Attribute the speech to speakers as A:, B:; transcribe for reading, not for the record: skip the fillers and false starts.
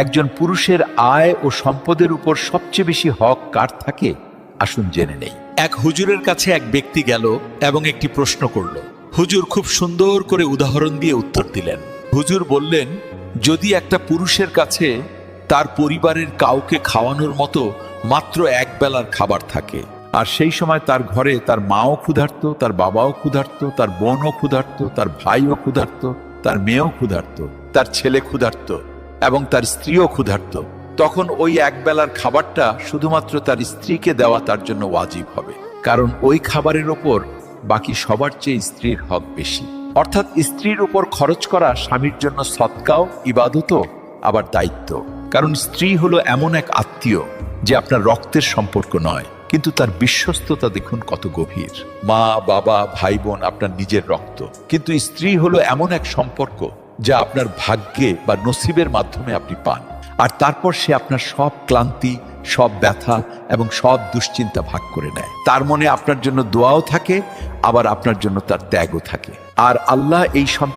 A: একজন পুরুষের আয় ও সম্পদের উপর সবচেয়ে বেশি হক কার থাকে, আসুন জেনে নেই।
B: এক হুজুরের কাছে এক ব্যক্তি গেল এবং একটি প্রশ্ন করল। হুজুর খুব সুন্দর করে উদাহরণ দিয়ে উত্তর দিলেন। হুজুর বললেন, যদি একটা পুরুষের কাছে তার পরিবারের কাউকে খাওয়ানোর মতো মাত্র এক বেলার খাবার থাকে,
A: আর সেই সময় তার ঘরে তার মাও ক্ষুধার্ত, তার বাবাও ক্ষুধার্ত, তার বোনও ক্ষুধার্ত, তার ভাইও ক্ষুধার্ত, তার মেয়েও ক্ষুধার্ত, তার ছেলে ক্ষুধার্ত এবং তার স্ত্রীও ক্ষুধার্ত, তখন ওই এক বেলার খাবারটা শুধুমাত্র তার স্ত্রীকে দেওয়া তার জন্য ওয়াজিব হবে, কারণ ওই খাবারের ওপর বাকি সবার চেয়ে স্ত্রীর হক বেশি। অর্থাৎ স্ত্রীর উপর খরচ করা স্বামীর জন্য সৎকাও, ইবাদতও, আবার দায়িত্ব। কারণ স্ত্রী হলো এমন এক আত্মীয় যে আপনার রক্তের সম্পর্ক নয়, কিন্তু তার বিশ্বস্ততা দেখুন কত গভীর। মা, বাবা, ভাই বোন আপনার নিজের রক্ত, কিন্তু স্ত্রী হলো এমন এক সম্পর্ক যা আপনার ভাগ্যে বা নসিবের মাধ্যমে আপনি পান। আর তারপর সে আপনার সব ক্লান্তি, সব ব্যথা এবং সব দুশ্চিন্তা ভাগ করে নেয়। তার মনে আপনার জন্য দোয়াও থাকে, আবার আপনার জন্য তার ত্যাগও থাকে। আর আল্লাহ এই